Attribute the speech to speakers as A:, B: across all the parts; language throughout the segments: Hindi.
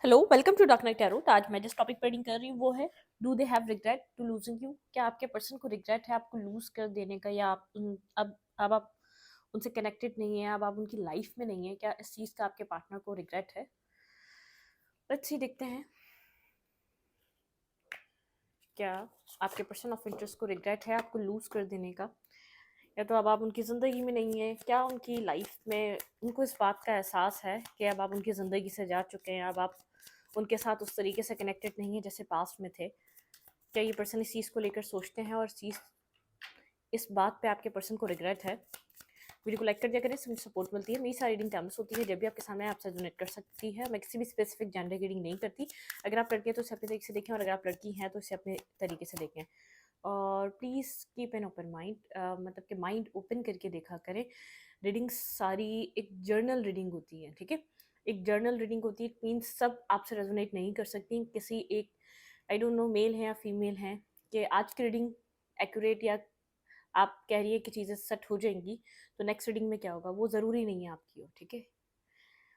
A: Hello, welcome to dark night tarot. आज मैं जिस टॉपिक पर रीडिंग कर रही हूँ वो है do they have regret to losing you. क्या आपके पर्सन को रिग्रेट है आपको लूज कर देने का, या अब आप उनसे कनेक्टेड नहीं है, अब आप उनकी लाइफ में नहीं है? क्या इस चीज़ का आपके पार्टनर को रिग्रेट है? लेट्स सी, देखते हैं क्या आपके पर्सन ऑफ इंटरेस्ट को रिग्रेट है आपको लूज कर देने का, या तो अब आप उनकी ज़िंदगी में नहीं है। क्या उनकी लाइफ में उनको इस बात का एहसास है कि अब आप उनकी ज़िंदगी से जा चुके हैं, अब आप उनके साथ उस तरीके से कनेक्टेड नहीं है जैसे पास्ट में थे? क्या ये पर्सन इस चीज़ को लेकर सोचते हैं और इस बात पे आपके पर्सन को रिग्रेट है? वीडियो को लाइक कर दिया करें, मुझे सपोर्ट मिलती है। मेरी सारी रीडिंग टाइम्स होती है जब भी आपके सामने आपसे डोनेट कर सकती है। मैं किसी भी स्पेसिफिक जेंडर की रीडिंग नहीं करती। अगर आप लड़के हैं तो इसे अपने तरीके से देखें, और अगर आप लड़की हैं तो इसे अपने तरीके से देखें। और please keep an open mind, मतलब कि माइंड ओपन करके देखा करें। रीडिंग सारी एक जर्नल रीडिंग होती है, ठीक है? एक जर्नल रीडिंग होती है, मीन्स सब आपसे रेजोनेट नहीं कर सकती। किसी एक, आई डोंट नो, मेल है या फीमेल है, कि आज की रीडिंग एक्यूरेट, या आप कह रही है कि चीज़ें सेट हो जाएंगी तो नेक्स्ट रीडिंग में क्या होगा वो ज़रूरी नहीं है आपकी हो, ठीक है?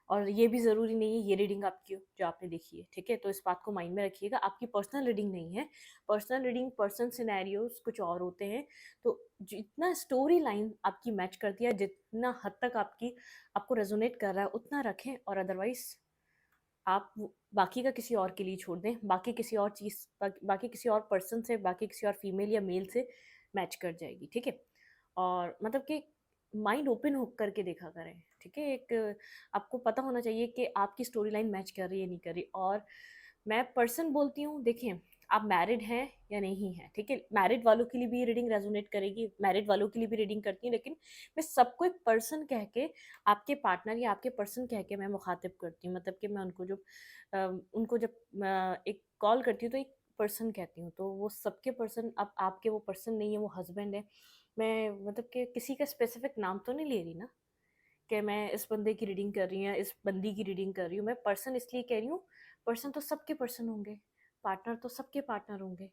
A: और ये भी ज़रूरी नहीं है ये रीडिंग आपकी हो जो आपने देखी है, ठीक है? तो इस बात को माइंड में रखिएगा, आपकी पर्सनल रीडिंग नहीं है। पर्सनल रीडिंग, पर्सन सिनेरियोज कुछ और होते हैं। तो जितना स्टोरी लाइन आपकी मैच करती है, जितना हद तक आपको रेजोनेट कर रहा है उतना रखें, और अदरवाइज आप बाकी का किसी और के लिए छोड़ दें। बाकी किसी और चीज़, बाकी किसी और पर्सन से, बाकी किसी और फीमेल या मेल से मैच कर जाएगी, ठीक है? और मतलब कि माइंड ओपन हो करके देखा करें, ठीक है? एक आपको पता होना चाहिए कि आपकी स्टोरी लाइन मैच कर रही है नहीं कर रही। और मैं पर्सन बोलती हूँ, देखें, आप मैरिड हैं या नहीं हैं, ठीक है? मैरिड वालों के लिए भी रीडिंग रेजोनेट करेगी, मैरिड वालों के लिए भी रीडिंग करती हूँ, लेकिन मैं सबको एक पर्सन कह के, आपके पार्टनर या आपके पर्सन कह के मैं मुखातिब करती हूँ। मतलब कि मैं उनको जब एक कॉल करती हूँ तो एक पर्सन कहती हूँ, तो वो सबके पर्सन। अब आपके वो पर्सन नहीं है, वो हस्बैंड है। मैं मतलब कि किसी का स्पेसिफिक नाम तो नहीं ले रही ना, कि मैं इस बंदे की रीडिंग कर रही हूँ या इस बंदी की रीडिंग कर रही हूँ। मैं पर्सन इसलिए कह रही हूँ, पर्सन तो सबके पर्सन होंगे, पार्टनर तो सबके पार्टनर होंगे।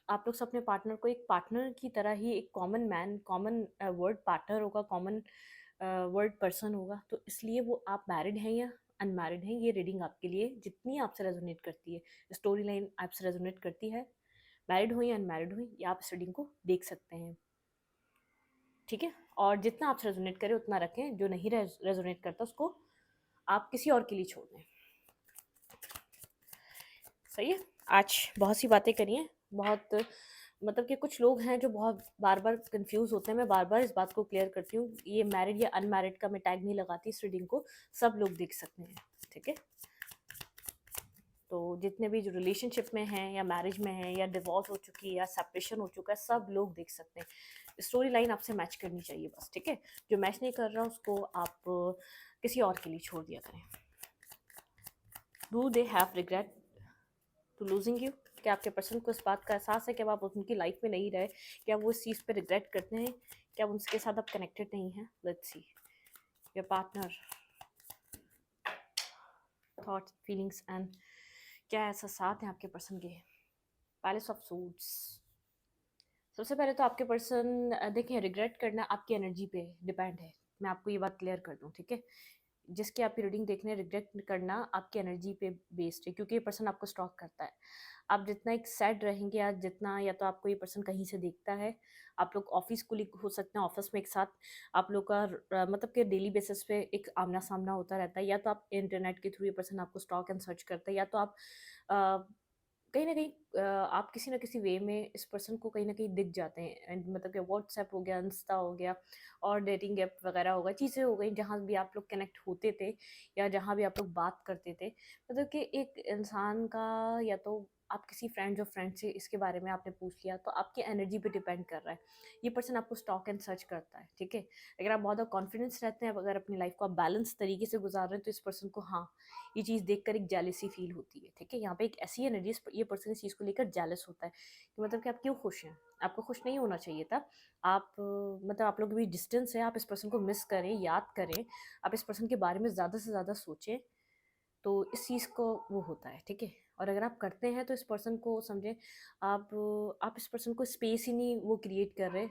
A: आप लोग सब अपने पार्टनर को एक पार्टनर की तरह ही, एक common man, common word partner होगा, कॉमन वर्ड पर्सन होगा। तो इसलिए वो आप मैरिड हैं या अनमैरिड हैं, ये रीडिंग आपके लिए जितनी आपसे रेजोनेट करती है, स्टोरी लाइन आपसे रेजोनेट करती है, मैरिड हो या अनमैरिड हो, ये आप इस रीडिंग को देख सकते हैं, ठीक है? और जितना आपसे रेजोनेट करे उतना रखें, जो नहीं रेजोनेट करता उसको आप किसी और के लिए छोड़ दें। सही है। आज बहुत सी बातें करी हैं, बहुत, मतलब कि कुछ लोग हैं जो बहुत बार बार कंफ्यूज होते हैं। मैं बार बार इस बात को क्लियर करती हूँ, ये मैरिड या अनमैरिड का मैं टैग नहीं लगाती इस रीडिंग को, सब लोग देख सकते हैं, ठीक है? तो जितने भी जो रिलेशनशिप में हैं या मैरिज में हैं या डिवोर्स हो चुकी है या सेपरेशन हो चुका है, सब लोग देख सकते हैं। स्टोरी लाइन आपसे मैच करनी चाहिए बस, ठीक है? जो मैच नहीं कर रहा उसको आप किसी और के लिए छोड़ दिया करें। Do they have regret to losing you? क्या आपके पर्सन को इस बात का एहसास है कि अब आप उनकी लाइफ में नहीं रहे? क्या वो इस चीज़ पे रिग्रेट करते हैं? क्या आप उनके साथ अब कनेक्टेड नहीं हैं? Let's see your partner thoughts, feelings and क्या एहसास हैं आपके पर्सन के। Palace of suits. सबसे पहले तो आपके पर्सन, देखिए, रिग्रेट करना आपकी एनर्जी पे डिपेंड है। मैं आपको ये बात क्लियर कर दूं, ठीक है? जिसकी आपकी रीडिंग देखने, रिग्रेट करना आपकी एनर्जी पे बेस्ड है, क्योंकि ये पर्सन आपको स्टॉक करता है। आप जितना एक सैड रहेंगे, या जितना, या तो आपको ये पर्सन कहीं से देखता है, आप लोग ऑफिस कोलीग हो सकते हैं, ऑफिस में एक साथ आप लोग का मतलब कि डेली बेसिस पे एक आमना सामना होता रहता है, या तो आप इंटरनेट के थ्रू ये पर्सन आपको स्टॉक एंड सर्च करता है, या तो आप कहीं न कहीं आप किसी न किसी वे में इस पर्सन को कहीं न कहीं दिख जाते हैं। एंड मतलब कि व्हाट्सएप हो गया, इंस्टा हो गया, और डेटिंग ऐप वगैरह हो गए, चीज़ें हो गई जहाँ भी आप लोग कनेक्ट होते थे, या जहाँ भी आप लोग बात करते थे। मतलब कि एक इंसान का, या तो आप किसी फ्रेंड, जो फ्रेंड से इसके बारे में आपने पूछ लिया, तो आपकी एनर्जी पे डिपेंड कर रहा है। ये पर्सन आपको स्टॉक एंड सर्च करता है, ठीक है? अगर आप बहुत ज़्यादा कॉन्फिडेंस रहते हैं, अगर अपनी लाइफ को आप बैलेंस तरीके से गुजार रहे हैं, तो इस पर्सन को, हाँ, ये चीज़ देखकर एक जेलसी फील होती है, ठीक है? यहाँ पे एक ऐसी एनर्जी, ये पर्सन इस चीज़ को लेकर जेलस होता है कि मतलब कि आप क्यों खुश हैं? आपको खुश नहीं होना चाहिए था। आप मतलब आप लोग के बीच डिस्टेंस है, आप इस पर्सन को मिस करें, याद करें, आप इस पर्सन के बारे में ज़्यादा से ज़्यादा सोचें, तो इस चीज़ को वो होता है, ठीक है? और अगर आप करते हैं तो इस पर्सन को समझें, आप इस पर्सन को स्पेस ही नहीं वो क्रिएट कर रहे,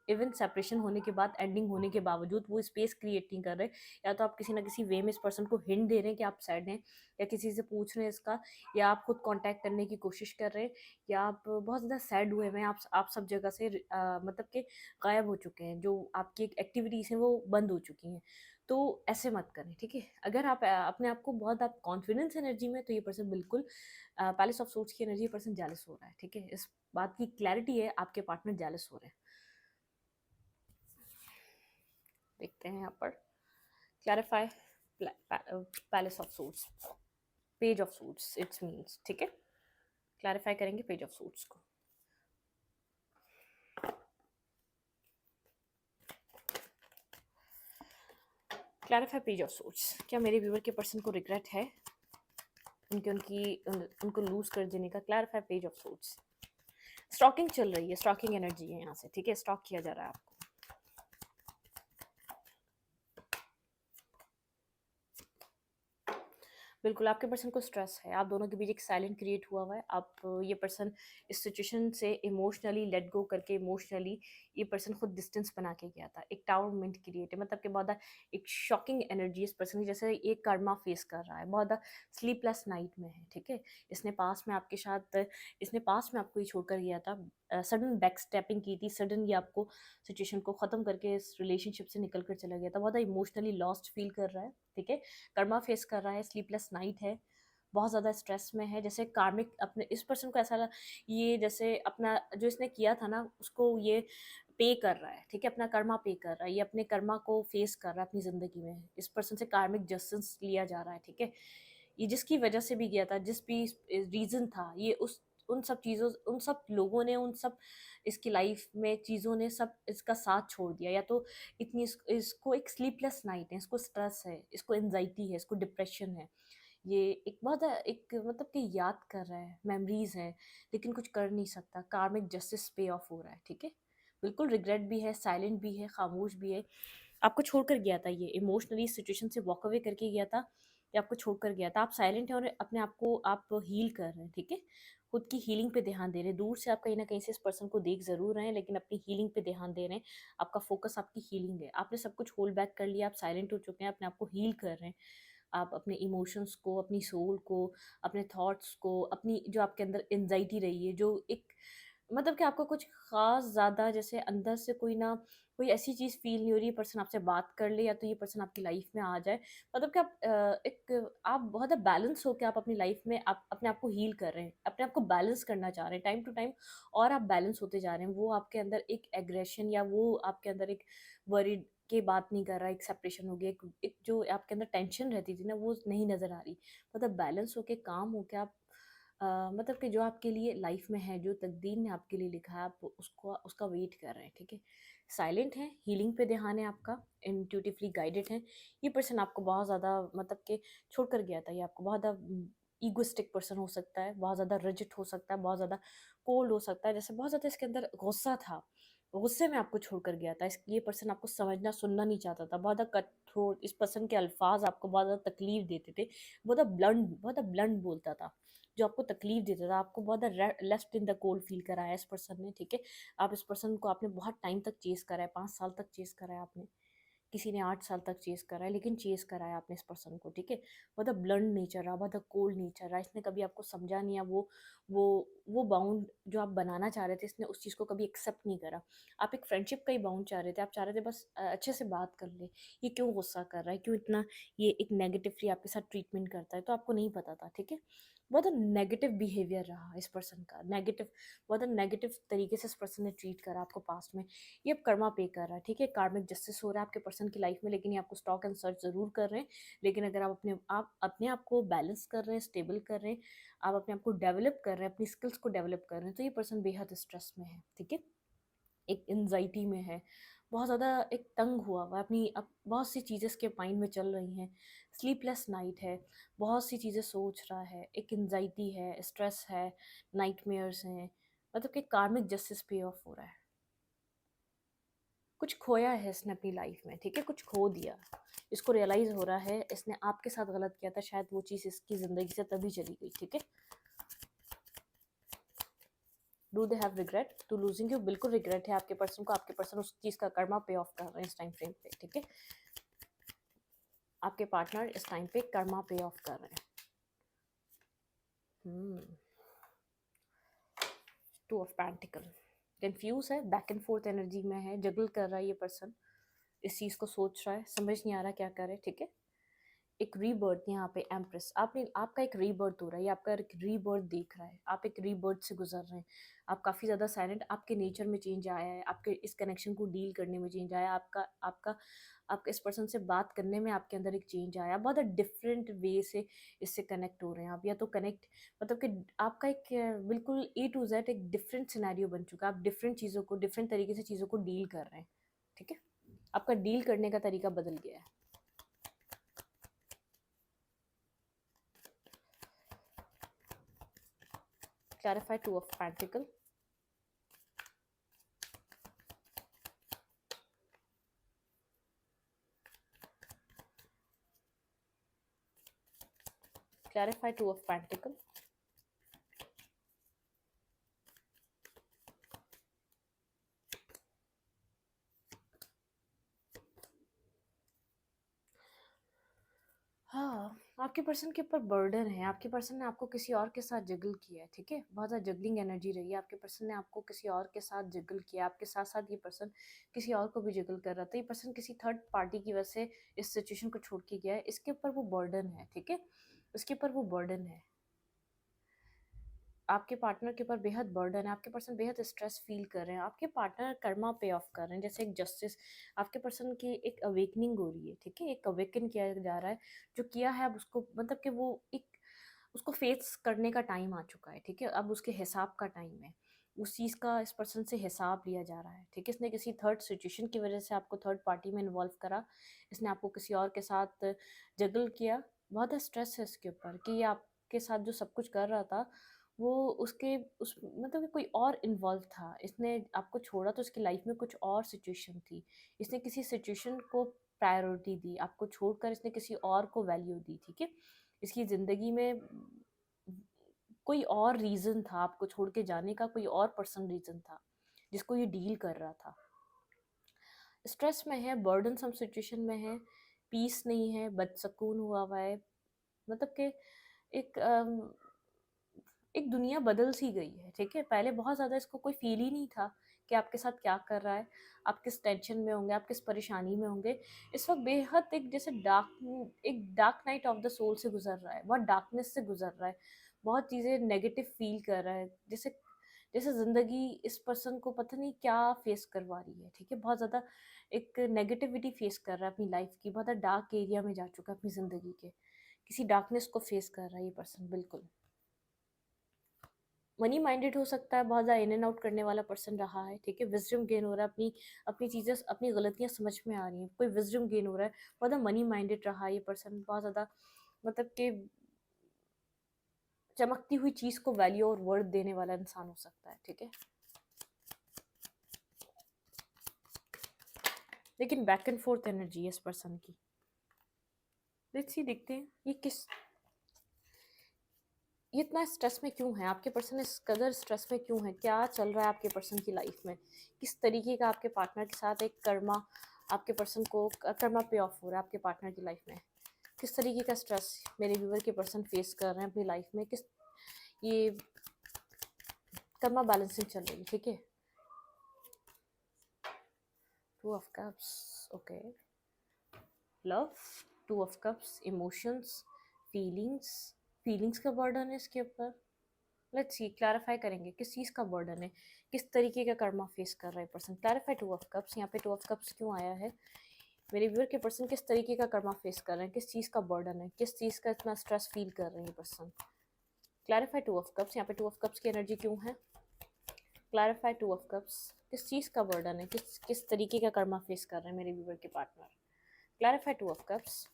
A: इवन सेपरेशन होने के बाद, एंडिंग होने के बावजूद वो स्पेस क्रिएट नहीं कर रहे। या तो आप किसी ना किसी वे में इस पर्सन को हिंट दे रहे हैं कि आप सैड हैं, या किसी से पूछ रहे हैं इसका, या आप खुद कांटेक्ट करने की कोशिश कर रहे हैं, या आप बहुत ज़्यादा सैड हुए हुए हैं, आप सब जगह से मतलब कि गायब हो चुके हैं, जो आपकी एक्टिविटीज़ हैं वो बंद हो चुकी हैं। तो ऐसे मत करें, ठीक है? अगर आप अपने आप को बहुत आप कॉन्फिडेंस एनर्जी में, तो ये पर्सन बिल्कुल पैलेस ऑफ सोर्स की एनर्जी, ये पर्सन जेलस हो रहा है, ठीक है? इस बात की क्लैरिटी है, आपके पार्टनर जेलस हो रहे हैं। देखते हैं यहाँ पर, clarify palace of source, page of source it's means, ठीक है? क्लैरिफाई करेंगे पेज ऑफ सोर्स को। क्लैरिफाई पेज ऑफ सोर्स, क्या मेरे व्यूअर के पर्सन को रिग्रेट है उनको लूज कर देने का? Clarify page of source, stalking चल रही है, स्टॉकिंग एनर्जी है यहाँ से, ठीक है? स्टॉक किया जा रहा है आपको। बिल्कुल, आपके पर्सन को स्ट्रेस है, आप दोनों के बीच एक साइलेंट क्रिएट हुआ है। आप ये पर्सन इस सिचुएशन से इमोशनली लेट गो करके, इमोशनली ये पर्सन खुद डिस्टेंस बना के गया था। एक टावर मोमेंट क्रिएट है, मतलब कि बहुत एक शॉकिंग एनर्जी इस पर्सन की, जैसे एक कर्मा फेस कर रहा है, बहुत स्लीपलेस नाइट में है, ठीक है? इसने पास में आपके साथ, इसने पास में आपको ये छोड़कर गया था, सडन बैक स्टेपिंग की थी, सडन ये आपको सिचुएशन को ख़त्म करके इस रिलेशनशिप से निकल कर चला गया था, बहुत इमोशनली लॉस्ट फील कर रहा है, ठीक है? कर्मा फेस कर रहा है, स्लीपलेस नाइट है, बहुत ज़्यादा स्ट्रेस में है। जैसे कार्मिक अपने इस पर्सन को ऐसा ये जैसे अपना जो इसने किया था ना उसको ये पे कर रहा है, ठीक है? अपना कर्मा पे कर रहा है, ये अपने कर्मा को फेस कर रहा है अपनी ज़िंदगी में। इस पर्सन से कार्मिक जस्टिस लिया जा रहा है, ठीक है? ये जिसकी वजह से भी गया था, जिस भी रीज़न था, ये उस उन सब चीज़ों, उन सब लोगों ने, उन सब इसकी लाइफ में चीज़ों ने सब इसका साथ छोड़ दिया। या तो इतनी इसको एक स्लीपलेस नाइट है, इसको स्ट्रेस है, इसको एंजाइटी है, इसको डिप्रेशन है। ये एक बहुत एक मतलब कि याद कर रहा है, मेमोरीज हैं, लेकिन कुछ कर नहीं सकता। कार्मिक जस्टिस पे ऑफ हो रहा है, ठीक है? बिल्कुल रिग्रेट भी है, साइलेंट भी है, खामोश भी है। आपको छोड़कर गया था, ये इमोशनली सिचुएशन से वॉक अवे करके गया था, ये आपको छोड़कर गया था। आप साइलेंट हैं और अपने आप को आप हील कर रहे हैं, ठीक है? खुद की हीलिंग पे ध्यान दे रहे हैं। दूर से आप कहीं ना कहीं से इस पर्सन को देख ज़रूर रहे हैं, लेकिन अपनी हीलिंग पे ध्यान दे रहे हैं। आपका फोकस आपकी हीलिंग है। आपने सब कुछ होल्ड बैक कर लिया, आप साइलेंट हो चुके हैं, अपने आप को हील कर रहे हैं। आप अपने इमोशंस को, अपनी सोल को, अपने थॉट्स को, अपनी जो आपके अंदर एंजाइटी रही है, जो एक मतलब कि आपको कुछ ख़ास ज़्यादा जैसे अंदर से कोई ऐसी चीज़ फ़ील नहीं हो रही है, पर्सन आपसे बात कर ले या तो ये पर्सन आपकी लाइफ़ में आ जाए। मतलब कि आप बहुत बैलेंस होके आप अपनी लाइफ़ में आप अपने आप को हील कर रहे हैं, अपने आप को बैलेंस करना चाह रहे हैं टाइम टू टाइम, और आप बैलेंस होते जा रहे हैं। वो आपके अंदर एक एग्रेशन या वो आपके अंदर एक वरीड के बात नहीं कर रहा है, एक सेपरेशन हो गया, एक जो आपके अंदर टेंशन रहती थी ना वो नहीं नज़र आ रही। मतलब बैलेंस होके, काम होके आप मतलब कि जो आपके लिए लाइफ में है, जो तकदीर ने आपके लिए लिखा है, आप उसको उसका वेट कर रहे हैं, ठीक है? साइलेंट है, हीलिंग पे ध्यान है आपका, इंट्यूटिवली गाइडेड है। ये पर्सन आपको बहुत ज़्यादा मतलब कि छोड़ कर गया था, ये आपको बहुत ज़्यादा ईगोइस्टिक पर्सन हो सकता है, बहुत ज़्यादा रिजिड हो सकता है, बहुत ज़्यादा कोल्ड हो सकता है, जैसे बहुत ज़्यादा इसके अंदर गुस्सा था, गुस्से में आपको छोड़ कर गया था। ये पर्सन आपको समझना सुनना नहीं चाहता था, बहुत ज़्यादा कट थ्रोट, इस पर्सन के अल्फाज आपको बहुत ज़्यादा तकलीफ देते थे, बहुत ब्लंट बोलता था, जो आपको तकलीफ देता था, आपको बहुत left in the cold feel कराया इस पर्सन ने, ठीक है? आप इस पर्सन को आपने बहुत टाइम तक चेस करा है, 5 साल तक चेस करा है आपने, किसी ने 8 साल तक चेस करा है, लेकिन चेस करा है आपने इस पर्सन को, ठीक है? बहुत ब्लंट नेचर रहा, बहुत कोल्ड नेचर रहा, इसने कभी आपको समझा नहीं, या वो वो बाउंड जो आप बनाना चाह रहे थे, इसने उस चीज़ को कभी एक्सेप्ट नहीं करा। आप एक फ्रेंडशिप का ही बाउंड चाह रहे थे, आप चाह रहे थे बस अच्छे से बात कर ले, ये क्यों गुस्सा कर रहा है, क्यों इतना ये एक नेगेटिवली आपके साथ ट्रीटमेंट करता है, तो आपको नहीं पता था, ठीक है? बहुत नेगेटिव बिहेवियर रहा इस पर्सन का, नेगेटिव, बहुत नेगेटिव तरीके से इस पर्सन ने ट्रीट करा आपको पास्ट में। ये अब कर्मा पे कर रहा है, ठीक है? कार्मिक जस्टिस हो रहा है आपके पर्सन की लाइफ में, लेकिन ये आपको स्टॉक एंड सर्च ज़रूर कर रहे हैं। लेकिन अगर आप अपने आप को बैलेंस कर रहे हैं, स्टेबल कर रहे हैं, आप अपने आप को डेवलप कर रहे हैं, अपनी स्किल्स को डेवलप कर रहे हैं, तो ये पर्सन बेहद स्ट्रेस में है, ठीक है? एक एंजाइटी में है, बहुत ज़्यादा एक तंग हुआ हुआ है, अपनी अब बहुत सी चीज़ें इसके माइंड में चल रही हैं, स्लीपलेस नाइट है, बहुत सी चीज़ें सोच रहा है, एक एंजाइटी है, स्ट्रेस है, नाइटमेयर्स हैं, मतलब कि कार्मिक जस्टिस पे ऑफ हो रहा है। कुछ खोया है इसने अपनी लाइफ में, ठीक है, कुछ खो दिया, इसको रियलाइज़ हो रहा है इसने आपके साथ गलत किया था, शायद वो चीज़ इसकी ज़िंदगी से तभी चली गई, ठीक है। Do they have regret to losing you? बिल्कुल रिग्रेट है आपके पर्सन को, आपके पर्सन उस चीज़ का कर्मा पे ऑफ कर रहे हैं इस टाइम फ्रेम पे, ठीक है। आपके पार्टनर इस टाइम पे कर्मा पे ऑफ कर रहे हैं। टू ऑफ पेंटिकल, कंफ्यूज है, बैक एंड फोर्थ एनर्जी में है, जगल कर रहा है ये पर्सन, इस चीज़ को सोच रहा है, समझ नहीं आ रहा क्या करे, ठीक है। एक रीबर्थ यहाँ पे एम्प्रेस, आपने आपका एक रीबर्थ हो रहा है, ये आपका एक रीबर्थ देख रहा है, आप एक रीबर्थ से गुजर रहे हैं, आप काफ़ी ज़्यादा साइलेंट, आपके नेचर में चेंज आया है, आपके इस कनेक्शन को डील करने में चेंज आया, आपका आपका आपका इस पर्सन से बात करने में आपके अंदर एक चेंज आया, बहुत डिफरेंट वे से इससे कनेक्ट हो रहे हैं आप, या तो कनेक्ट मतलब कि आपका एक बिल्कुल A to Z एक डिफरेंट सिनेरियो बन चुका है, आप डिफरेंट चीज़ों को डिफरेंट तरीके से चीज़ों को डील कर रहे हैं, ठीक है। आपका डील करने का तरीका बदल गया है। Clarify two of pentacle, clarify two of pentacle, हाँ, आपके पर्सन के ऊपर बर्डन है, आपके पर्सन ने आपको किसी और के साथ जगल किया है, ठीक है, बहुत ज़्यादा जगलिंग एनर्जी रही है, आपके पर्सन ने आपको किसी और के साथ जगल किया, आपके साथ साथ ये पर्सन किसी और को भी जगल कर रहा था, ये पर्सन किसी थर्ड पार्टी की वजह से इस सिचुएशन को छोड़ के गया है, इसके ऊपर वो बर्डन है, ठीक है, इसके ऊपर वो बर्डन है, आपके पार्टनर के ऊपर बेहद बर्डन है, आपके पर्सन बेहद स्ट्रेस फील कर रहे हैं, आपके पार्टनर कर्मा पे ऑफ कर रहे हैं, जैसे एक जस्टिस, आपके पर्सन की एक अवेकनिंग हो रही है, ठीक है, एक अवेकन किया जा रहा है, जो किया है अब उसको मतलब कि वो एक उसको फेस करने का टाइम आ चुका है, ठीक है, अब उसके हिसाब का टाइम है, उस चीज़ का इस पर्सन से हिसाब लिया जा रहा है, ठीक है, इसने किसी थर्ड सिचुएशन की वजह से आपको थर्ड पार्टी में इन्वॉल्व करा, इसने आपको किसी और के साथ जगल किया, बहुत स्ट्रेस है इसके ऊपर कि ये आपके साथ जो सब कुछ कर रहा था वो उसके उस मतलब कि कोई और इन्वॉल्व था, इसने आपको छोड़ा तो उसकी लाइफ में कुछ और सिचुएशन थी, इसने किसी सिचुएशन को प्रायोरिटी दी, आपको छोड़कर इसने किसी और को वैल्यू दी, ठीक है, इसकी ज़िंदगी में कोई और रीज़न था, आपको छोड़ के जाने का कोई और पर्सन रीज़न था जिसको ये डील कर रहा था, स्ट्रेस में है, बर्डन सम सिचुएशन में है, पीस नहीं है, बदसकून हुआ है, मतलब कि एक एक दुनिया बदल सी गई है, ठीक है, पहले बहुत ज़्यादा इसको कोई फील ही नहीं था कि आपके साथ क्या कर रहा है, आप किस टेंशन में होंगे, आप किस परेशानी में होंगे, इस वक्त बेहद एक जैसे dark night of the soul से गुजर रहा है, बहुत डार्कनेस से गुजर रहा है, बहुत चीज़ें नेगेटिव फील कर रहा है, जैसे जैसे ज़िंदगी इस पर्सन को पता नहीं क्या फेस करवा रही है, ठीक है, बहुत ज़्यादा एक नेगेटिविटी फेस कर रहा है अपनी लाइफ की, बहुत ज़्यादा डार्क एरिया में जा चुका है अपनी ज़िंदगी के, किसी डार्कनेस को फेस कर रहा है ये पर्सन, बिल्कुल मनी माइंडेड हो सकता है, बहुत ज़्यादा इन एंड आउट करने वाला पर्सन रहा है, ठीक है, विजडम गेन हो रहा है, अपनी अपनी चीज़ें अपनी गलतियाँ समझ में आ रही हैं, कोई विजडम गेन हो रहा है, बहुत ज़्यादा मनी माइंडेड रहा है ये पर्सन, बहुत ज़्यादा मतलब कि चमकती हुई चीज़ को वैल्यू और वर्थ देने वाला इंसान हो सकता है, ठीक है, लेकिन बैक एंड फोर्थ एनर्जी है इस पर्सन की, लेट्स सी देखते हैं ये इतना स्ट्रेस में क्यों है, आपके पर्सन इस कदर स्ट्रेस में क्यों है, क्या चल रहा है आपके पर्सन की लाइफ में, किस तरीके का आपके पार्टनर के साथ एक कर्मा आपके पर्सन को कर्मा पे ऑफ हो रहा है आपके पार्टनर की लाइफ में, किस तरीके का स्ट्रेस मेरे व्यूवर के पर्सन फेस कर रहे हैं अपनी लाइफ में, किस ये कर्मा बैलेंसिंग चल रही है, ठीक है, two of cups, okay, love, two of cups, emotions, feelings, feelings का बर्डन है इसके ऊपर, लेट्स सी क्लैरिफाई करेंगे किस चीज़ का बर्डन है, किस तरीके का कर्मा फेस कर रहा है person, clarify two of cups, यहाँ पे टू ऑफ कप्स क्यों आया है, मेरे व्यूअर के पर्सन किस तरीके का कर्मा फेस कर रहे हैं, किस चीज़ का बर्डन है, किस चीज़ का इतना स्ट्रेस फील कर रहे हैं person, clarify two of cups, यहाँ पे टू ऑफ कप्स की एनर्जी क्यों है, क्लैरिफाई टू ऑफ कप्स, किस चीज़ का बर्डन है, किस किस तरीके का कर्मा फेस कर रहे हैं मेरे व्यूअर के partner, clarify two of cups,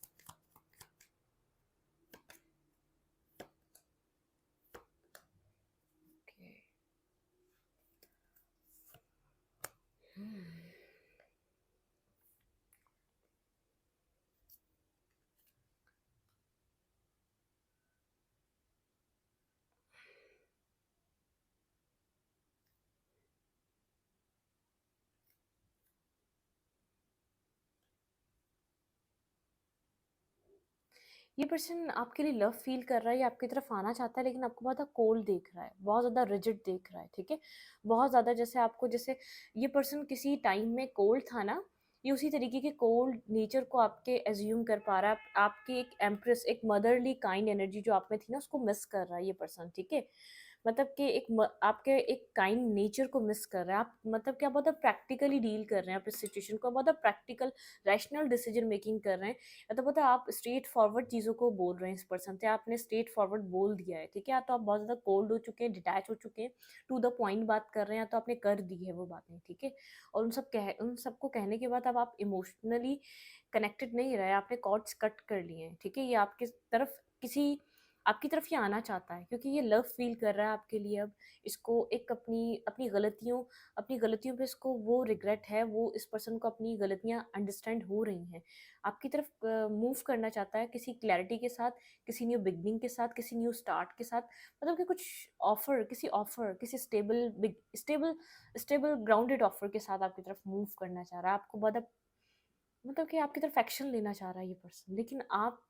A: ये पर्सन आपके लिए लव फील कर रहा है, ये आपकी तरफ आना चाहता है, लेकिन आपको बहुत ज़्यादा कोल्ड देख रहा है, बहुत ज़्यादा रिजिड देख रहा है, ठीक है? बहुत ज़्यादा जैसे आपको जैसे ये पर्सन किसी टाइम में कोल्ड था ना, ये उसी तरीके के कोल्ड नेचर को आपके एज्यूम कर पा रहा है। आपकी एक एम्प्रेस, एक मदरली काइंड एनर्जी जो आप में थी ना, उसको मिस कर रहा है ये पर्सन, ठीक है? मतलब कि आपके एक काइंड नेचर को मिस कर रहे हैं आप, मतलब कि आप बहुत प्रैक्टिकली डील कर रहे हैं आप इस सिचुएशन को, बहुत प्रैक्टिकल रैशनल डिसीजन मेकिंग कर रहे हैं, या तो पता है आप स्ट्रेट फॉरवर्ड चीज़ों को बोल रहे हैं इस पर्सन से, आपने स्ट्रेट फॉरवर्ड बोल दिया है, ठीक है? या तो आप बहुत ज़्यादा कोल्ड हो चुके हैं, डिटैच हो चुके हैं, टू द पॉइंट बात कर रहे हैं, या तो आपने कर दी है वो बातें, ठीक है? और उन सबको कहने के बाद अब आप इमोशनली कनेक्टेड नहीं रहे, आपने कॉर्ड्स कट कर लिए हैं, ठीक है? ये आपकी तरफ किसी आपकी तरफ ये आना चाहता है, क्योंकि ये लव फील कर रहा है आपके लिए अब। इसको एक अपनी अपनी गलतियों पे इसको वो रिग्रेट है, वो इस पर्सन को अपनी गलतियाँ अंडरस्टैंड हो रही हैं। आपकी तरफ मूव करना चाहता है किसी क्लैरिटी के साथ, किसी न्यू बिगिनिंग के साथ, किसी न्यू स्टार्ट के साथ, मतलब कि कुछ ऑफ़र, किसी स्टेबल ग्राउंडेड ऑफ़र के साथ आपकी तरफ मूव करना चाह रहा है। आपको मतलब कि आपकी तरफ एक्शन लेना चाह रहा है ये पर्सन, लेकिन आप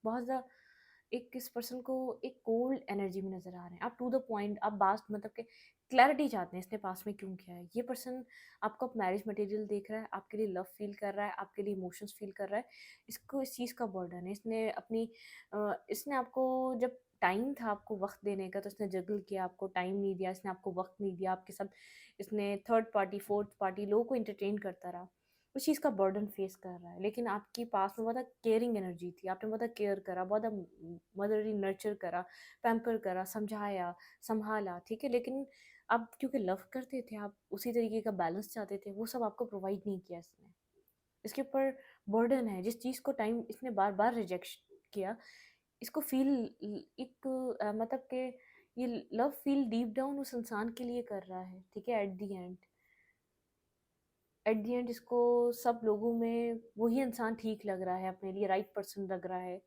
A: बहुत ज़्यादा एक इस पर्सन को एक कोल्ड एनर्जी में नज़र आ रहे हैं। आप टू द पॉइंट, आप बात मतलब कि क्लैरिटी चाहते हैं, इसने पास में क्यों किया है। ये पर्सन आपको अब मैरिज मटेरियल देख रहा है, आपके लिए लव फील कर रहा है, आपके लिए इमोशंस फील कर रहा है। इसको इस चीज़ का बर्डन है। इसने आपको जब टाइम था आपको वक़्त देने का, तो इसने जगल किया, आपको टाइम नहीं दिया, इसने आपको वक़्त नहीं दिया, आपके साथ इसने थर्ड पार्टी, फोर्थ पार्टी लोगों को एंटरटेन करता रहा। उस चीज़ का बर्डन फेस कर रहा है, लेकिन आपके पास में बहुत केयरिंग एनर्जी थी, आपने बहुत केयर करा, बहुत मदरली नर्चर करा, पैम्पर करा, समझाया, संभाला, ठीक है? लेकिन आप क्योंकि लव करते थे, आप उसी तरीके का बैलेंस चाहते थे, वो सब आपको प्रोवाइड नहीं किया इसने। इसके ऊपर बर्डन है, जिस चीज़ को टाइम इसने बार बार रिजेक्ट किया, इसको फील एक मतलब कि ये लव फील डीप डाउन उस इंसान के लिए कर रहा है, ठीक है? एट दी एंड इसको सब लोगों में वही इंसान ठीक लग रहा है, अपने लिए राइट पर्सन लग रहा है,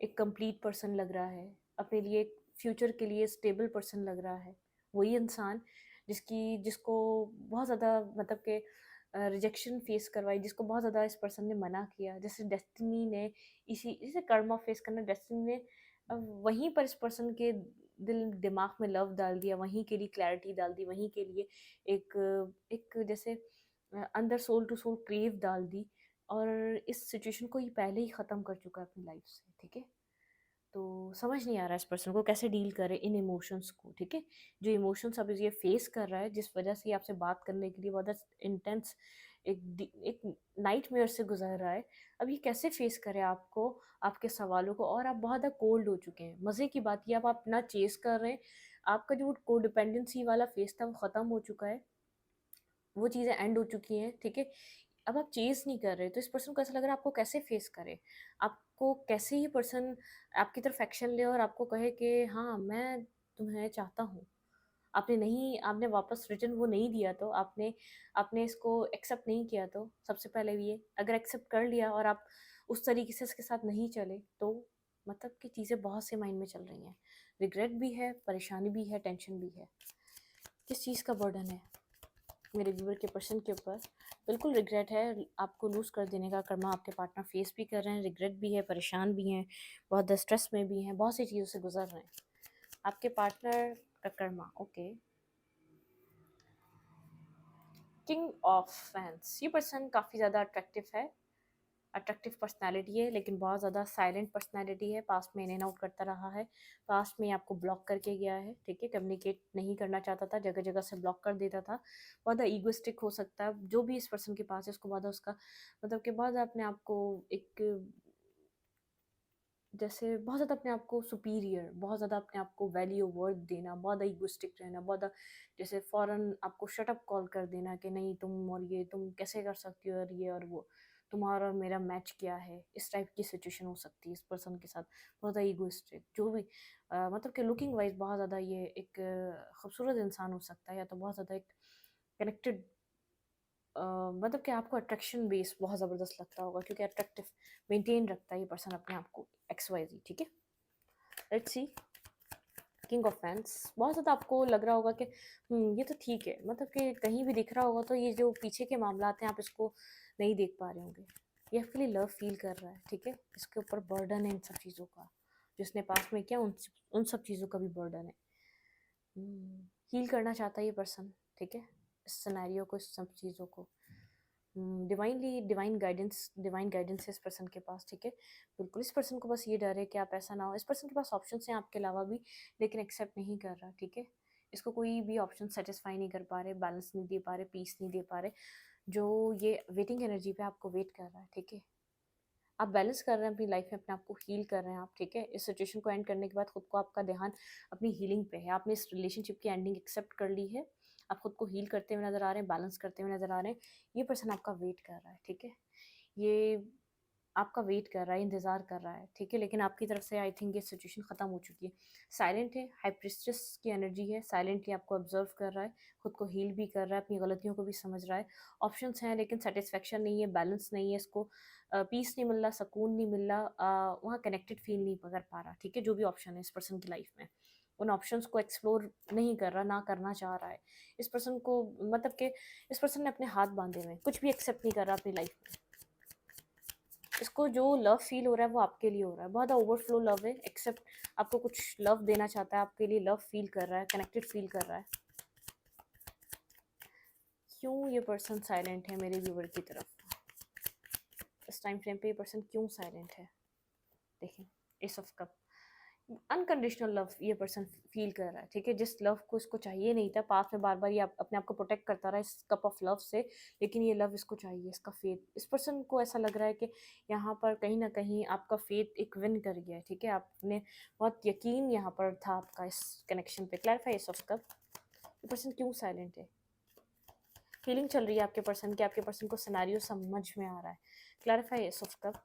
A: एक कंप्लीट पर्सन लग रहा है, अपने लिए एक फ्यूचर के लिए स्टेबल पर्सन लग रहा है। वही इंसान जिसको बहुत ज़्यादा मतलब कि रिजेक्शन फेस करवाई, जिसको बहुत ज़्यादा इस पर्सन ने मना किया, जैसे डेस्टिनी ने इसे कर्मा फेस करना, डेस्टिनी ने वहीं पर इस पर्सन के दिल दिमाग में लव डाल दिया, वहीं के लिए क्लैरिटी डाल दी, वहीं के लिए एक एक जैसे अंदर सोल टू सोल क्रेव डाल दी, और इस सिचुएशन को ये पहले ही ख़त्म कर चुका है अपनी लाइफ से, ठीक है? तो समझ नहीं आ रहा है इस पर्सन को कैसे डील करे इन इमोशंस को, ठीक है? जो इमोशंस अब ये फेस कर रहा है, जिस वजह से ये आपसे बात करने के लिए बहुत इंटेंस एक नाइटमेयर से गुजर रहा है, अब ये कैसे फेस करे आपको, आपके सवालों को, और आप बहुत ज़्यादा कोल्ड हो चुके हैं। मज़े की बात ये, अब आप ना चेस कर रहे हैं, आपका जो कोडिपेंडेंसी वाला फेस था वो ख़त्म हो चुका है, वो चीज़ें एंड हो चुकी हैं, ठीक है? अब आप चेज़ नहीं कर रहे, तो इस पर्सन को ऐसा लग रहा है आपको कैसे फेस करे? आपको कैसे ये पर्सन आपकी तरफ एक्शन ले और आपको कहे कि हाँ, मैं तुम्हें चाहता हूँ। आपने वापस रिटर्न वो नहीं दिया, तो आपने इसको एक्सेप्ट नहीं किया, तो सबसे पहले ये अगर एक्सेप्ट कर लिया और आप उस तरीके से इसके साथ नहीं चले, तो मतलब कि चीज़ें बहुत से माइंड में चल रही हैं। रिग्रेट भी है, परेशानी भी है, टेंशन भी है। किस चीज़ का बर्डन है मेरे व्यूअर के पर्सन के ऊपर? बिल्कुल रिग्रेट है, आपको लूज़ कर देने का कर्मा आपके पार्टनर फेस भी कर रहे हैं, रिग्रेट भी है, परेशान भी हैं, बहुत स्ट्रेस में भी हैं, बहुत सी चीज़ों से गुजर रहे हैं आपके पार्टनर का Karma. Okay, king of fans, ये पर्सन काफ़ी ज़्यादा अट्रैक्टिव पर्सनालिटी है, लेकिन बहुत ज़्यादा साइलेंट पर्सनालिटी है। पास्ट में इन एंड आउट करता रहा है, पास्ट में आपको ब्लॉक करके गया है, ठीक है? कम्युनिकेट नहीं करना चाहता था, जगह जगह से ब्लॉक कर देता था, बहुत ईगोइस्टिक हो सकता है जो भी इस पर्सन के पास है, उसको बहुत उसका मतलब कि बहुत अपने आप को एक जैसे बहुत ज़्यादा अपने आप को सुपीरियर, बहुत ज़्यादा अपने आप को वैल्यू वर्थ देना, बहुत ईगोइस्टिक रहना, बहुत जैसे फ़ौरन आपको शट अप कॉल कर देना कि नहीं तुम, और ये तुम कैसे कर सकती हो, और ये और वो, तुम्हारा और मेरा मैच क्या है, इस टाइप की सिचुएशन हो सकती है इस पर्सन के साथ। बहुत ईगोइस्टिक जो भी मतलब कि लुकिंग वाइज बहुत ज़्यादा ये एक खूबसूरत इंसान हो सकता है, या तो बहुत ज़्यादा एक कनेक्टेड, मतलब कि आपको अट्रैक्शन बेस बहुत ज़बरदस्त लगता होगा, क्योंकि अट्रैक्टिव मेंटेन रखता है ये पर्सन अपने आप को, एक्स वाई जी, ठीक है? Let's see, king of fans, बहुत ज़्यादा आपको लग रहा होगा कि ये तो ठीक है, मतलब कि कहीं भी दिख रहा होगा, तो ये जो पीछे के मामला हैं आप इसको नहीं देख पा रहे होंगे। ये आपके लिए लव फील कर रहा है, ठीक है। इसके ऊपर बर्डन है इन सब चीज़ों का, जिसने पास में किया उन सब चीज़ों का भी बर्डन है। हील करना चाहता है ये पर्सन, ठीक है, इस सिनेरियो को, इस सब चीज़ों को। डिवाइन गाइडेंस है इस पर्सन के पास, ठीक है। बिल्कुल इस पर्सन को बस ये डर है कि आप ऐसा ना हो। इस पर्सन के पास ऑप्शन हैं आपके अलावा भी, लेकिन एक्सेप्ट नहीं कर रहा, ठीक है। इसको कोई भी ऑप्शन सेटिस्फाई नहीं कर पा रहे, बैलेंस नहीं दे पा रहे, पीस नहीं दे पा रहे, जो ये वेटिंग एनर्जी पे आपको वेट कर रहा है, ठीक है। आप बैलेंस कर रहे हैं अपनी लाइफ में, अपने आप को हील कर रहे हैं आप, ठीक है। इस सिचुएशन को एंड करने के बाद खुद को, आपका ध्यान अपनी हीलिंग पे है। आपने इस रिलेशनशिप की एंडिंग एक्सेप्ट कर ली है, आप खुद को हील करते हुए नजर आ रहे हैं, बैलेंस करते हुए नजर आ रहे हैं। ये पर्सन आपका वेट कर रहा है, ठीक है। ये आपका वेट कर रहा है, इंतज़ार कर रहा है, ठीक है। लेकिन आपकी तरफ से आई थिंक ये सिचुएशन ख़त्म हो चुकी है। साइलेंट है, हाई प्रिस्टेस की एनर्जी है, साइलेंटली आपको ऑब्जर्व कर रहा है, खुद को हील भी कर रहा है, अपनी गलतियों को भी समझ रहा है। ऑप्शंस हैं लेकिन सेटिस्फेक्शन नहीं है, बैलेंस नहीं है, इसको पीस नहीं मिल रहा, सुकून नहीं मिल रहा, वहाँ कनेक्टेड फील नहीं कर पा रहा, ठीक है। जो भी ऑप्शन है इस पर्सन की लाइफ में, उन ऑप्शंस को एक्सप्लोर नहीं कर रहा, ना करना चाह रहा है। इस पर्सन को मतलब कि इस पर्सन ने अपने हाथ बांधे हुए हैं, कुछ भी एक्सेप्ट नहीं कर रहा अपनी लाइफ में। इसको जो लव फील हो रहा है वो आपके लिए हो रहा है, बहुत ओवरफ्लो लव है, एक्सेप्ट आपको कुछ लव देना चाहता है, आपके लिए लव फील कर रहा है, कनेक्टेड फील कर रहा है। क्यों ये पर्सन साइलेंट है मेरे व्यूवर की तरफ? इस टाइम फ्रेम पे ये पर्सन क्यों साइलेंट है? देखें, S of cup, unconditional love ये पर्सन फील कर रहा है, ठीक है। जिस लव को इसको चाहिए नहीं था, पास में बार बार ये अपने आप को प्रोटेक्ट करता रहा इस कप ऑफ लव से, लेकिन ये लव इसको चाहिए, इसका फेथ। इस पर्सन को ऐसा लग रहा है कि यहाँ पर कहीं ना कहीं आपका फेथ एक विन कर गया है, ठीक है। आपने बहुत यकीन यहाँ पर था आपका इस कनेक्शन पे। क्लैरिफाई एस ऑफ कप, ये पर्सन क्यों साइलेंट है? फीलिंग चल रही है आपके पर्सन की, आपके पर्सन को सिनेरियो समझ में आ रहा है। Clarify S of cup,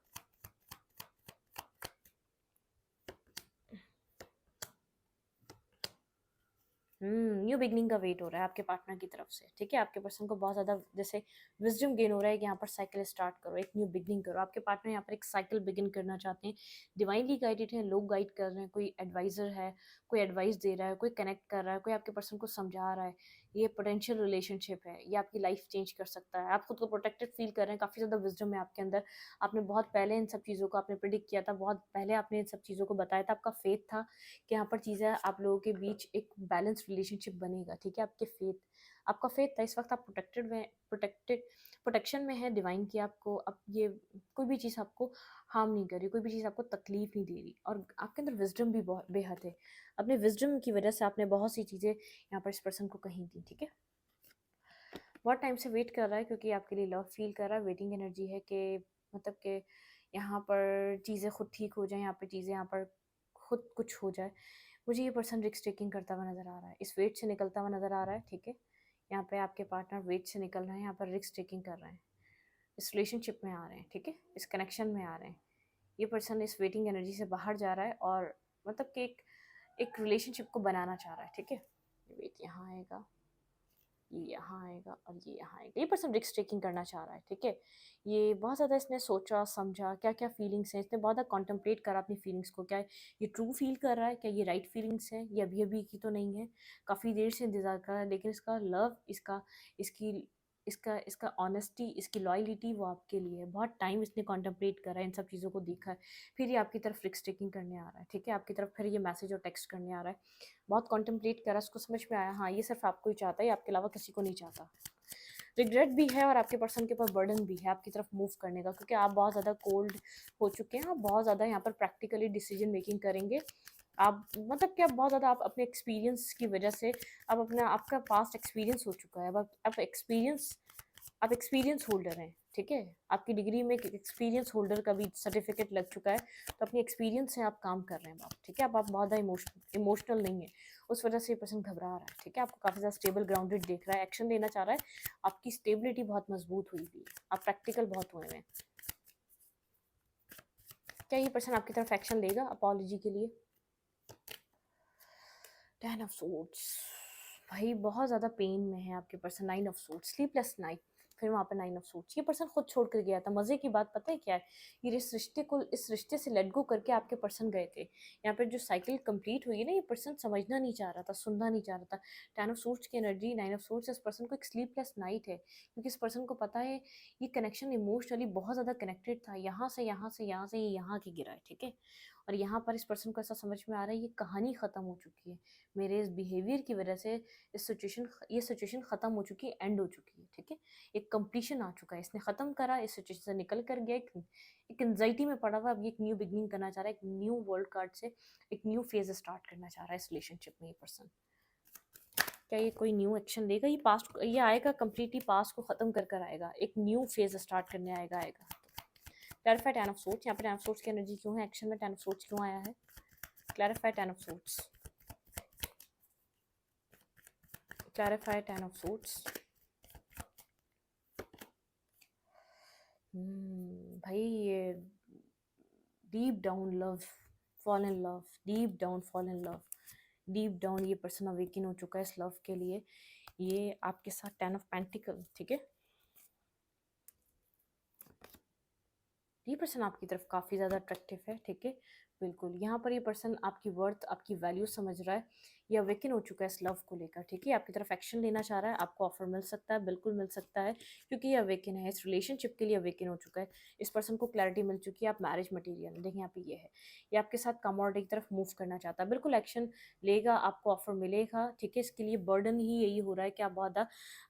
A: new beginning का वेट हो रहा है आपके पार्टनर की तरफ से, ठीक है। आपके पर्सन को बहुत ज़्यादा जैसे विजडम गेन हो रहा है कि यहाँ पर साइकिल स्टार्ट करो, एक न्यू बिगनिंग करो। आपके पार्टनर यहाँ पर एक साइकिल बिगिन करना चाहते हैं, डिवाइनली गाइडेड हैं, लोग गाइड कर रहे हैं, कोई एडवाइज़र है, कोई एडवाइस दे रहा है, कोई कनेक्ट कर रहा है, कोई आपके पर्सन को समझा रहा है। ये पोटेंशियल रिलेशनशिप है, ये आपकी लाइफ चेंज कर सकता है। आप खुद को प्रोटेक्टेड फील कर रहे हैं, काफ़ी ज़्यादा विजडम है आपके अंदर। आपने बहुत पहले इन सब चीज़ों को आपने प्रिडिक्ट किया था, बहुत पहले आपने इन सब चीज़ों को बताया था, आपका फेथ था कि यहाँ पर चीज़ें आप लोगों के बीच एक बैलेंस रिलेशनशिप बनेगा, ठीक है। आपका फेथ था, इस वक्त आप प्रोटेक्शन में है डिवाइन की। आपको अब ये कोई भी चीज़ आपको हार्म नहीं कर रही, कोई भी चीज़ आपको तकलीफ नहीं दे रही, और आपके अंदर विजडम भी बहुत बेहद है। अपने विजडम की वजह से आपने बहुत सी चीज़ें यहाँ पर इस पर्सन को कही थी, ठीक है। बहुत टाइम से वेट कर रहा है क्योंकि आपके लिए लव फील कर रहा है। वेटिंग एनर्जी है कि मतलब कि यहाँ पर चीज़ें खुद ठीक हो जाएं, यहाँ पर चीज़ें यहाँ पर खुद कुछ हो जाए। मुझे ये पर्सन रिस्क टेकिंग करता हुआ नज़र आ रहा है, इस वेट से निकलता हुआ नज़र आ रहा है, ठीक है। यहाँ पे आपके पार्टनर वेट से निकल रहे हैं, यहाँ पर रिस्क टेकिंग कर रहे हैं, इस रिलेशनशिप में आ रहे हैं, ठीक है, इस कनेक्शन में आ रहे हैं। ये पर्सन इस वेटिंग एनर्जी से बाहर जा रहा है और मतलब कि एक रिलेशनशिप को बनाना चाह रहा है, ठीक है। वेट यहाँ आएगा, ये यहाँ आएगा और ये यहाँ आएगा। ये पर्सन रिस्क टेकिंग करना चाह रहा है, ठीक है। ये बहुत ज़्यादा इसने सोचा समझा, क्या क्या फीलिंग्स हैं, इसने बहुत ज़्यादा कॉन्टम्पलेट करा अपनी फीलिंग्स को। क्या ये ट्रू फील कर रहा है, क्या ये राइट फीलिंग्स हैं, ये अभी अभी की तो नहीं है, काफ़ी देर से इंतज़ार कर रहा है। लेकिन इसका लव, इसकी इसका इसका ऑनेस्टी, इसकी लॉयलिटी वो आपके लिए है। बहुत टाइम इसने कॉन्टम्पलेट करा है, इन सब चीज़ों को देखा है, फिर ये आपकी तरफ रिस्क टेकिंग करने आ रहा है, ठीक है। आपकी तरफ फिर ये मैसेज और टेक्स्ट करने आ रहा है। बहुत कॉन्टम्पलेट करा, उसको समझ में आया, हाँ ये सिर्फ आपको ही चाहता है, ये आपके अलावा किसी को नहीं चाहता। रिग्रेट भी है और आपके पर्सन के ऊपर बर्डन भी है आपकी तरफ मूव करने का, क्योंकि आप बहुत ज़्यादा कोल्ड हो चुके हैं। आप बहुत ज़्यादा यहाँ पर प्रैक्टिकली डिसीजन मेकिंग करेंगे। आप मतलब कि आप बहुत ज़्यादा आप अपने एक्सपीरियंस की वजह से, आप अपना आपका पास्ट एक्सपीरियंस हो चुका है। अब आप एक्सपीरियंस होल्डर हैं, ठीक है। आपकी डिग्री में एक्सपीरियंस होल्डर का भी सर्टिफिकेट लग चुका है, तो अपनी एक्सपीरियंस से आप काम कर रहे हैं आप, ठीक है। अब आप बहुत ज़्यादा इमोशनल नहीं है, उस वजह से ये पर्सन घबरा रहा है, ठीक है। आपको काफ़ी ज़्यादा स्टेबल ग्राउंडेड देख रहा है, एक्शन लेना चाह रहा है। आपकी स्टेबिलिटी बहुत मजबूत हुई है, आप प्रैक्टिकल बहुत हुए हैं। क्या ये पर्सन आपकी तरफ एक्शन लेगा अपॉलॉजी के लिए? 10 ऑफ सोर्ड्स, भाई बहुत ज़्यादा पेन में है आपके person. 9 of swords, sleepless night, फिर वहाँ पे 9 ऑफ सोर्ड्स, ये पर्सन खुद छोड़ कर गया था। मज़े की बात पता है क्या है, ये इस रिश्ते से लेट गो करके आपके पर्सन गए थे। यहाँ पर जो साइकिल कंप्लीट हुई है ना, ये पर्सन समझना नहीं चाह रहा था, सुनना नहीं चाह रहा था। 10 ऑफ सोर्ड्स की एनर्जी, 9 ऑफ सोर्ड्स, इस पर्सन को एक स्लीपलेस नाइट है, क्योंकि इस पर्सन को पता है ये कनेक्शन इमोशनली बहुत ज़्यादा कनेक्टेड था। यहाँ से यहाँ से यहाँ से ये यहाँ के गिरा है, ठीक है। और यहाँ पर इस पर्सन को ऐसा समझ में आ रहा है ये कहानी ख़त्म हो चुकी है, मेरे इस बिहेवियर की वजह से ये सिचुएशन ख़त्म हो चुकी है, एंड हो चुकी है, ठीक है। एक कंप्लीशन आ चुका है, इसने ख़त्म करा, इस सिचुएशन से निकल कर गया, एक एंजाइटी में पड़ा हुआ, अब ये एक न्यू बिगनिंग करना चाह रहा है, एक न्यू वर्ल्ड कार्ड से एक न्यू फेज स्टार्ट करना चाह रहा है इस रिलेशनशिप में ये पर्सन। क्या ये कोई न्यू एक्शन लेगा, ये पास्ट, ये आएगा कंप्लीटली पास्ट को ख़त्म कर कर आएगा, एक न्यू फेज स्टार्ट करने आएगा। क्लैरिफाई 10 ऑफ सोर्ड्स, यहाँ पे 10 ऑफ सोर्ड्स की एनर्जी क्यों है, एक्शन में 10 ऑफ सोर्ड्स क्यों आया है, clarify 10 of swords, clarify 10 of swords. भाई ये deep down love, fall in love, deep down fall in love, deep down ये पर्सन अवेकन हो चुका है इस लव के लिए। ये आपके साथ 10 ऑफ पेंटिकल, ठीक है। ये पर्सन आपकी तरफ काफ़ी ज़्यादा अट्रैक्टिव है, ठीक है। बिल्कुल यहाँ पर ये पर्सन आपकी वर्थ, आपकी वैल्यू समझ रहा है, ये अवेकन हो चुका है इस लव को लेकर, ठीक है। आपकी तरफ एक्शन लेना चाह रहा है, आपको ऑफर मिल सकता है, बिल्कुल मिल सकता है, क्योंकि ये अवेकन है, इस रिलेशनशिप के लिए अवेकन हो चुका है। इस पर्सन को क्लैरिटी मिल चुकी है, आप मैरिज मटीरियल, देखिए यहाँ पे ये है, ये आपके साथ कमोडिटी की तरफ मूव करना चाहता है, बिल्कुल एक्शन लेगा, आपको ऑफर मिलेगा, ठीक है। इसके लिए बर्डन ही यही हो रहा है कि आप बहुत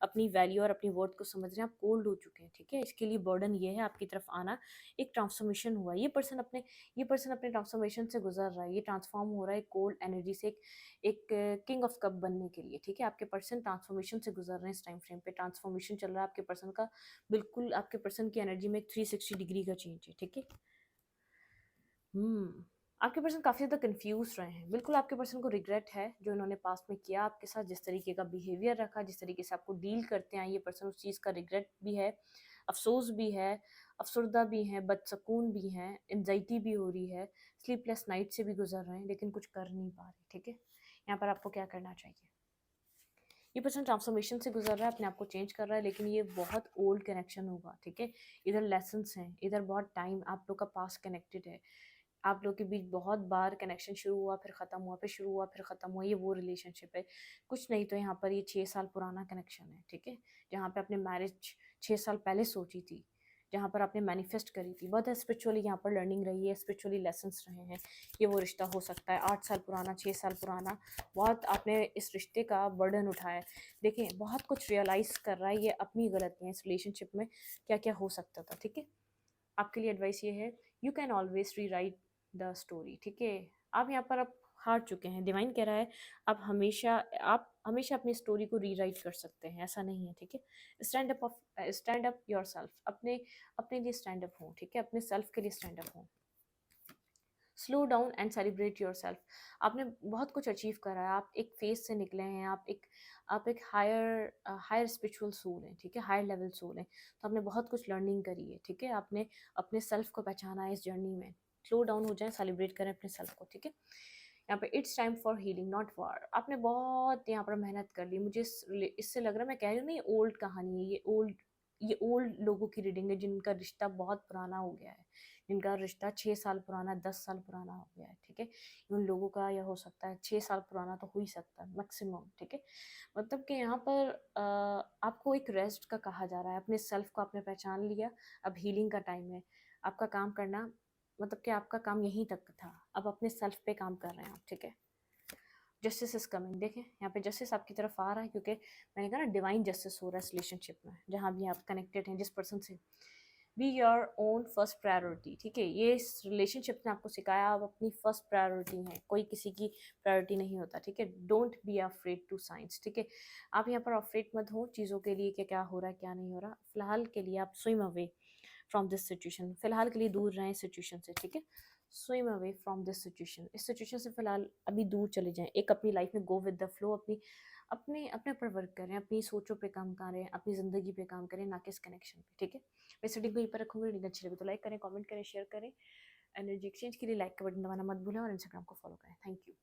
A: अपनी वैल्यू और अपनी वर्थ को समझ रहे हैं, आप कोल्ड हो चुके हैं, ठीक है। इसके लिए बर्डन ये है आपकी तरफ आना, एक ट्रांसफॉर्मेशन हुआ, ये पर्सन अपने ट्रांसफॉर्मेशन से गुजर रहा है, ये ट्रांसफॉर्म हो रहा है कोल्ड एनर्जी से एक किंग ऑफ कप बनने के लिए, ठीक है। आपके पर्सन ट्रांसफॉर्मेशन से गुजर रहे हैं, इस टाइम फ्रेम पे ट्रांसफॉर्मेशन चल रहा है आपके पर्सन का, बिल्कुल आपके पर्सन की एनर्जी में एक 360 डिग्री का चेंज है, ठीक है। आपके पर्सन काफ़ी ज़्यादा कंफ्यूज रहे हैं, बिल्कुल आपके पर्सन को रिग्रेट है जो इन्होंने पास्ट में किया आपके साथ, जिस तरीके का बिहेवियर रखा, जिस तरीके से आपको डील करते हैं, ये पर्सन उस चीज़ का रिग्रेट भी है, अफसोस भी है, अफसरदा भी है, बदसकून भी है, एनजाइटी भी हो रही है, स्लीपलेस नाइट से भी गुजर रहे हैं, लेकिन कुछ कर नहीं पा रहे, ठीक है। यहाँ पर आपको क्या करना चाहिए, ये पर्सन ट्रांसफॉर्मेशन से गुजर रहा है, अपने आप को चेंज कर रहा है, लेकिन ये बहुत ओल्ड कनेक्शन होगा, ठीक है। इधर लेसन्स हैं, इधर बहुत टाइम आप लोग का पास कनेक्टेड है, आप लोग के बीच बहुत बार कनेक्शन शुरू हुआ, फिर ख़त्म हुआ, फिर शुरू हुआ, फिर ख़त्म हुआ, ये वो रिलेशनशिप है। कुछ नहीं तो यहाँ पर ये 6 साल पुराना कनेक्शन है, ठीक है। जहाँ पे आपने मैरिज 6 साल पहले सोची थी, जहाँ पर आपने मैनिफेस्ट करी थी, बहुत स्पिरिचुअली यहाँ पर लर्निंग रही है, स्पिरिचुअली लेसन्स रहे हैं, ये वो रिश्ता हो सकता है 8 साल पुराना, 6 साल पुराना, बहुत आपने इस रिश्ते का बर्डन उठाया है। देखें बहुत कुछ रियलाइज़ कर रहा है, ये अपनी गलतियाँ इस रिलेशनशिप में क्या क्या हो सकता था, ठीक है। आपके लिए एडवाइस ये है, यू कैन ऑलवेज री राइट द स्टोरी, ठीक है। आप यहाँ पर आप हार चुके हैं, डिवाइन कह रहा है आप हमेशा अपनी स्टोरी को रीराइट कर सकते हैं, ऐसा नहीं है, ठीक है। स्टैंड अप योर सेल्फ, अपने अपने लिए स्टैंड अप हो, ठीक है, अपने सेल्फ के लिए स्टैंड अप हो। Slow down and celebrate your self, आपने बहुत कुछ अचीव करा है, आप एक फेज से निकले हैं, आप एक हायर स्पिरिचुअल सोल हैं, ठीक है, हायर लेवल सोल हैं, तो आपने बहुत कुछ लर्निंग करी है, ठीक है। आपने अपने सेल्फ को पहचाना है इस जर्नी में। स्लो डाउन हो जाए, सेलिब्रेट करें अपने सेल्फ को, ठीक है। यहाँ पे it's time for healing not war, आपने बहुत यहाँ पर मेहनत कर ली, मुझे इससे लग रहा है, मैं कह रही हूँ ना, ये ओल्ड कहानी है, ये ओल्ड लोगों की रीडिंग है, जिनका रिश्ता बहुत पुराना हो गया है, जिनका रिश्ता 6 साल पुराना, 10 साल पुराना हो गया है, ठीक है। उन लोगों का यह हो सकता है 6 साल पुराना तो हो ही सकता है मैक्सिमम, ठीक है। मतलब कि यहाँ पर आपको एक रेस्ट का कहा जा रहा है, अपने सेल्फ को आपने पहचान लिया, अब हीलिंग का टाइम है, आपका काम करना, मतलब कि आपका काम यहीं तक था, अब अपने सेल्फ पे काम कर रहे हैं आप, ठीक है। जस्टिस इज कमिंग, देखें यहाँ पे जस्टिस आपकी तरफ आ रहा है, क्योंकि मैंने कहा ना डिवाइन जस्टिस हो रहा है इस रिलेशनशिप में, जहाँ भी आप कनेक्टेड हैं जिस पर्सन से। Be your own first priority, ठीक है। ये इस रिलेशनशिप ने आपको सिखाया, आप अपनी फर्स्ट प्रायोरिटी हैं, कोई किसी की प्रायोरिटी नहीं होता, ठीक है। Don't be afraid to science, ठीक है। आप यहाँ पर अफ्रेड मत हो चीज़ों के लिए कि क्या हो रहा है क्या नहीं हो रहा, फिलहाल के लिए आप swim away from this situation, फिलहाल के लिए दूर रहें सिचुएशन से, ठीक है। Swim away from this situation, इस सिचुएशन से फिलहाल अभी दूर चले जाएं, एक अपनी लाइफ में गो विद द फ्लो, अपने अपने ऊपर वर्क करें, अपनी सोचों पे काम करें, अपनी ज़िंदगी पे काम करें, ना कि इस कनेक्शन पे, ठीक है। मैं इस वीडियो को यहीं पर रखूँगी, वीडियो अच्छी लगे तो लाइक करें, कमेंट करें, शेयर करें। एनर्जी एक्सचेंज के लिए लाइक का बटन दबाना मत भूलें और इंस्टाग्राम को फॉलो करें। Thank you.